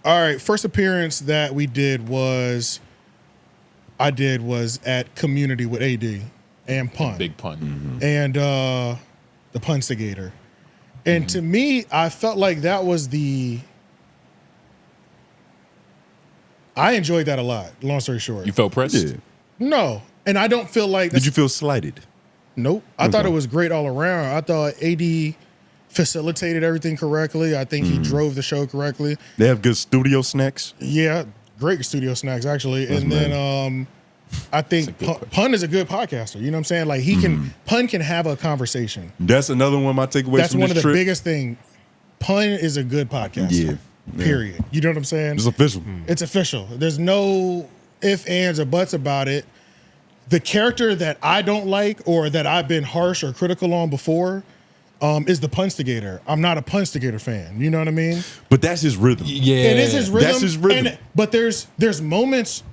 All right, first appearance that we did was at Cuhmunity with AD and Pun. Big Pun. And the Punstigator. And to me, I felt like that was I enjoyed that a lot, long story short. You felt pressed? Yeah. No. And I don't feel like... Did you feel slighted? Nope. I thought it was great all around. I thought AD facilitated everything correctly. I think he drove the show correctly. They have good studio snacks? Yeah, great studio snacks, actually. And then I think Pun is a good podcaster. You know what I'm saying? Like, Pun can have a conversation. That's another one of my takeaways That's from one this of the trip. biggest things. Pun is a good podcaster. Yeah. Period. You know what I'm saying? It's official. It's official. There's no ifs, ands, or buts about it. The character that I don't like or that I've been harsh or critical on before is the Punstigator. I'm not a Punstigator fan. You know what I mean? But that's his rhythm. Yeah. It is his rhythm. That's his rhythm. But there's moments.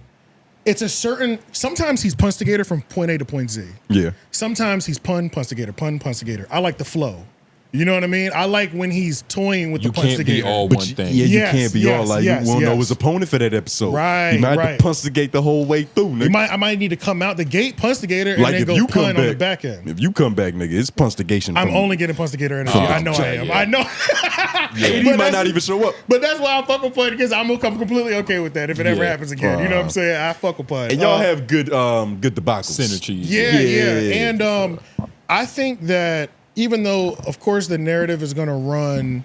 It's a certain. Sometimes he's Punstigator from point A to point Z. Yeah. Sometimes he's Punstigator. I like the flow. You know what I mean? I like when he's toying with the Punstigator. You can't be all one thing. Yeah, you Yes, can't be all like, you won't know his opponent for that episode. Right, You might right. have to Punstigate the whole way through, nigga. I might need to come out the gate Punstigator and Like then if go you come Pun on the back end. If you come back, nigga, it's Punstigation. I'm only getting Punstigator energy. I know I am. yeah. I know. He But might that's- not even show up. But that's why I fuck with Pun, because I'm completely okay with that if it ever happens again. You know what I'm saying? I fuck with Pun. And y'all have good debacles. Synergy. Yeah. And I think that even though, of course, the narrative is going to run,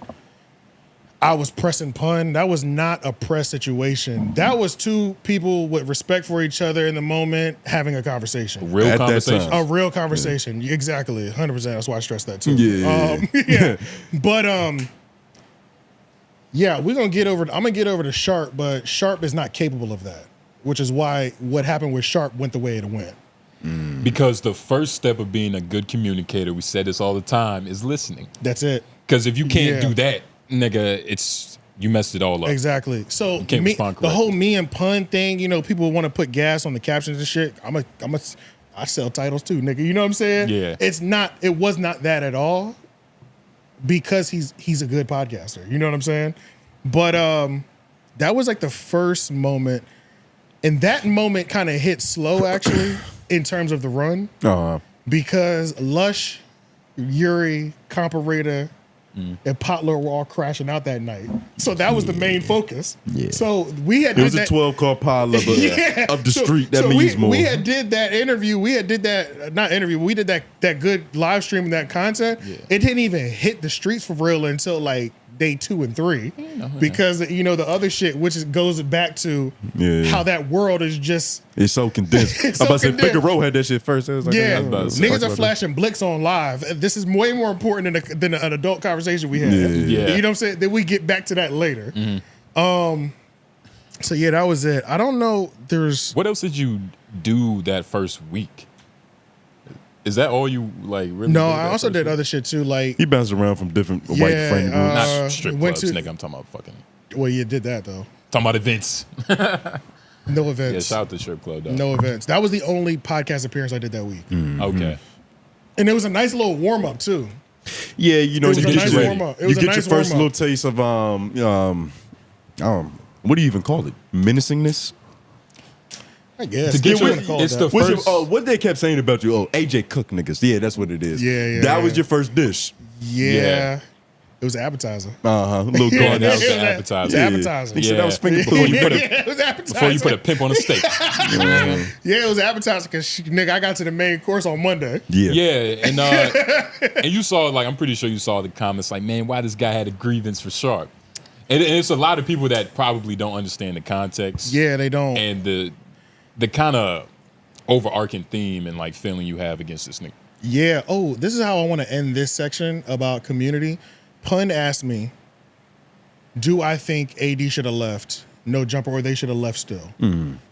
I was pressing Pun, that was not a press situation. That was two people with respect for each other in the moment having a conversation. Real At that conversation. time. A real conversation. Exactly. 100%. That's why I stress that too. Yeah. But we're going to get over, I'm going to get over to Sharp, but Sharp is not capable of that, which is why what happened with Sharp went the way it went. Because the first step of being a good communicator, we say this all the time, is listening. That's it. Because if you can't do that, nigga, you messed it all up. Exactly. So can't respond the whole me and Pun thing, you know, people want to put gas on the captions and shit. I sell titles too, nigga. You know what I'm saying? Yeah. It was not that at all, because he's a good podcaster. You know what I'm saying? But that was like the first moment, and that moment kind of hit slow actually in terms of the run, because Lush, Yuri, Comparator, and Potler were all crashing out that night. So that was the main focus. Yeah. So we had It was a 12-car pile up up the street. That means more. We had did that interview. We had did that, not interview, we did that good live stream and that content. Yeah. It didn't even hit the streets for real until like day 2 and 3, because the other shit, which goes back to how that world is just, it's so condensed. It's I'm about so to say Figaro had that shit first. I was like, niggas are flashing blicks on live. This is way more important than an adult conversation we had. Yeah. You know what I'm saying? Then we get back to that later. So yeah, that was it. I don't know. What else did you do that first week? Is that all you like really? No, I also did other shit too. Like, he bounced around from different white friend groups. Not strip clubs, nigga. I'm talking about fucking. Well, you did that though. Talking about events. No events. Yeah, shout out to strip club though. No events. That was the only podcast appearance I did that week. Okay. And it was a nice little warm up too. Yeah, you know, you get your first little taste of what do you even call it? Menacingness. I guess. It's the first. What they kept saying about you? Oh, AJ Cook niggas. Yeah, that's what it is. Yeah. That was your first dish. Yeah. It was an appetizer. Little that was the appetizer. It was appetizer. Yeah. That was finger food. It was appetizer. Before you put a pimp on a steak. Yeah, it was appetizer because nigga, I got to the main course on Monday. Yeah, and you saw, like, I'm pretty sure you saw the comments like, man, why this guy had a grievance for Sharp. And it's a lot of people that probably don't understand the context. Yeah, they don't. And the kind of overarching theme and like feeling you have against this nigga. Yeah. Oh, this is how I want to end this section about Cuhmunity. Pun asked me, do I think AD should have left No Jumper or they should have left still?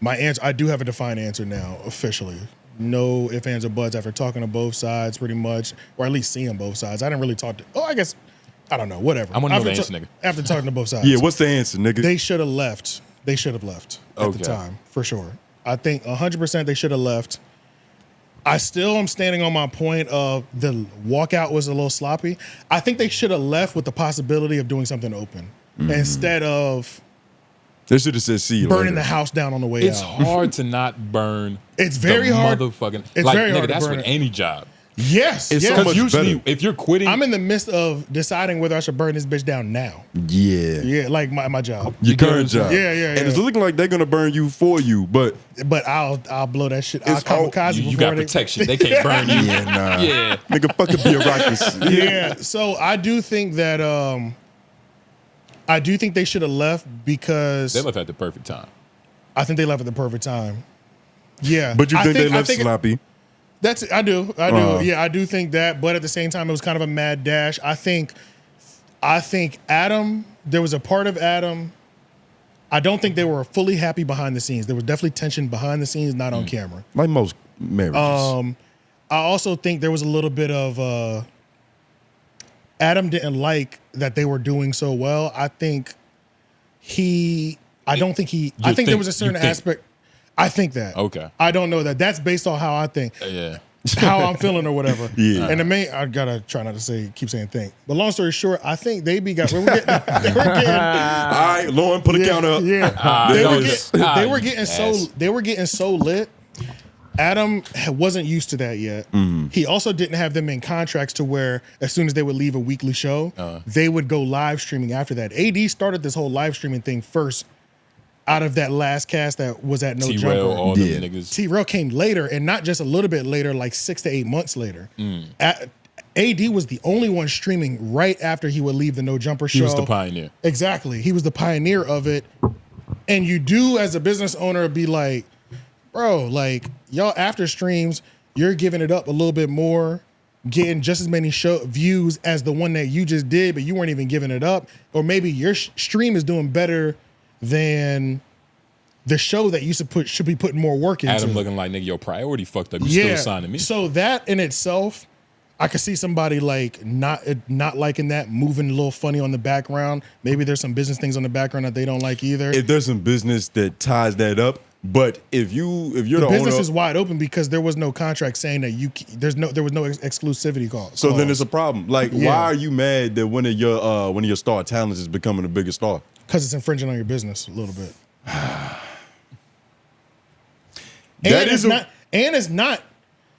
My answer, I do have a defined answer now, officially. No ifs, ands, or buts after talking to both sides pretty much, or at least seeing both sides. I didn't really talk to, I don't know, whatever. I'm gonna know the answer, nigga. After talking to both sides. Yeah, what's the answer, nigga? They should have left. They should have left at the time, for sure. I think 100% they should have left. I still am standing on my point of the walkout was a little sloppy. I think they should have left with the possibility of doing something open instead of They should have said see you burning later. the house down on the way It's out. hard to not burn. It's very hard. Motherfucking. It's like, very nigga, hard to that's burn with it. any job. Yes, It's yes. so much Because usually, better. if you're quitting, I'm in the midst of deciding whether I should burn this bitch down now. Yeah. Yeah, like my job. Your You get what I'm current job. saying? Yeah. And it's looking like they're gonna burn you for you, but But I'll blow that shit. I'll It's all- kamikaze you before got they- protection. They can't burn you. yeah, nah. Yeah. Nigga fucking bureaucracy. Yeah. So I do think that they should have left because They left at the perfect time. I think they left at the perfect time. Yeah. But you I think they I left think it- sloppy? I do. Yeah, I do think that. But at the same time, it was kind of a mad dash. I think Adam, there was a part of Adam, I don't think they were fully happy behind the scenes. There was definitely tension behind the scenes, not on camera. Like most marriages. I also think there was a little bit of Adam didn't like that they were doing so well. I think there was a certain aspect. I think that. Okay. I don't know that. That's based on how I think. Yeah. How I'm feeling or whatever. Yeah. And the main, I gotta try not to keep saying think. But long story short, I think they were getting All right, Lauren, put a count up. Yeah. They were getting ass. so lit. Adam wasn't used to that yet. He also didn't have them in contracts to where as soon as they would leave a weekly show, they would go live streaming after that. AD started this whole live streaming thing first out of that last cast that was at No T-Rail, Jumper. all them niggas. T-Rail came later, and not just a little bit later, like 6 to 8 months later. AD was the only one streaming right after he would leave the No Jumper show. He was the pioneer. Exactly. He was the pioneer of it. And you do, as a business owner, be like, bro, like, y'all after streams, you're giving it up a little bit more, getting just as many views as the one that you just did, but you weren't even giving it up. Or maybe your stream is doing better than the show that you should be putting more work into. Adam looking like, nigga, your priority fucked up. You still signing me. So that in itself, I could see somebody like not liking that, moving a little funny on the background. Maybe there's some business things on the background that they don't like either. If there's some business that ties that up, but if you're the business owner, is wide open because there was no contract saying that there was no exclusivity clause. so then it's a problem. Like, Yeah. why are you mad that one of your star talents is becoming a bigger star? Because it's infringing on your business a little bit.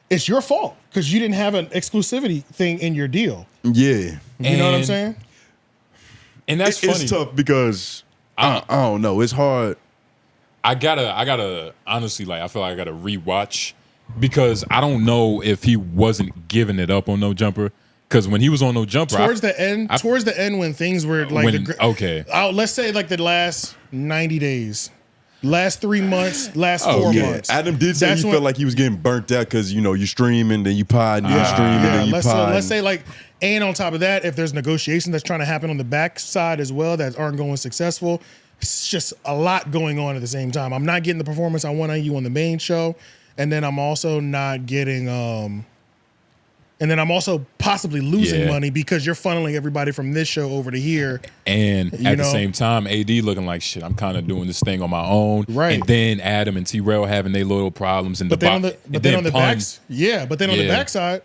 It's your fault because you didn't have an exclusivity thing in your deal. Yeah, You know what I'm saying? And that's funny. It's tough because I don't know. It's hard. I gotta honestly, like, I feel like I gotta rewatch because I don't know if he wasn't giving it up on No Jumper. Because when he was on No Jumper, Towards the end when things were like let's say like the last 90 days, last 3 months, last 4 months. Adam did say he felt like he was getting burnt out because you streaming, then you pod, and you streaming, then you pod. Let's say like, and on top of that, if there's negotiations that's trying to happen on the back side as well that aren't going successful, it's just a lot going on at the same time. I'm not getting the performance I want on you on the main show, and then I'm also not getting and then I'm also possibly losing money because you're funneling everybody from this show over to here. And at the same time, AD looking like, shit, I'm kind of doing this thing on my own. Right. And then Adam and T-Rail having their little problems. And But then on the backside,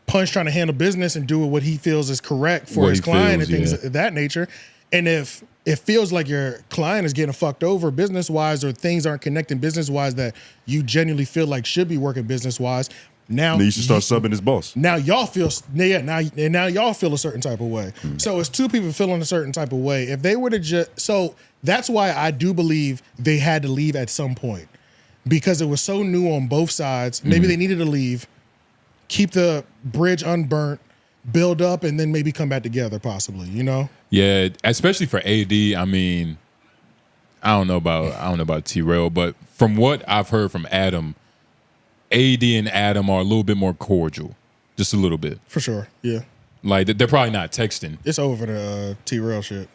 Punch trying to handle business and do what he feels is correct for his client and things of that nature. And if it feels like your client is getting fucked over business-wise or things aren't connecting business-wise that you genuinely feel like should be working business-wise, now you should start subbing his boss. Now y'all feel now y'all feel a certain type of way. So it's two people feeling a certain type of way. If they were to so that's why I do believe they had to leave at some point because it was so new on both sides. Maybe they needed to leave, keep the bridge unburnt, build up, and then maybe come back together possibly. Yeah, especially for AD. I mean, I don't know about T-Rail, but from what I've heard from Adam, AD and Adam are a little bit more cordial, just a little bit. For sure, yeah. Like they're probably not texting. It's over the T-Rail shit.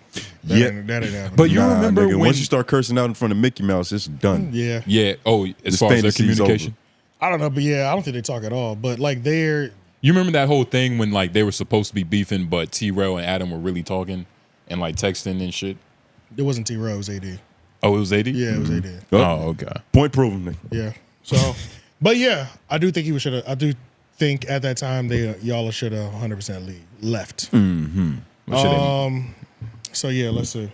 That ain't happening. But you remember nigga, when once you start cursing out in front of Mickey Mouse, it's done. Yeah. Yeah. Oh, as far as their communication. I don't know, but yeah, I don't think they talk at all. But like you remember that whole thing when like they were supposed to be beefing, but T-Rail and Adam were really talking and like texting and shit? It wasn't T-Rail, it was AD. Oh, it was AD? Yeah, it was AD. Oh, okay. Point proven, nigga. Yeah. So, but yeah, I do think he should have. I do think at that time y'all should have 100% left. Mm-hmm. So yeah, let's see.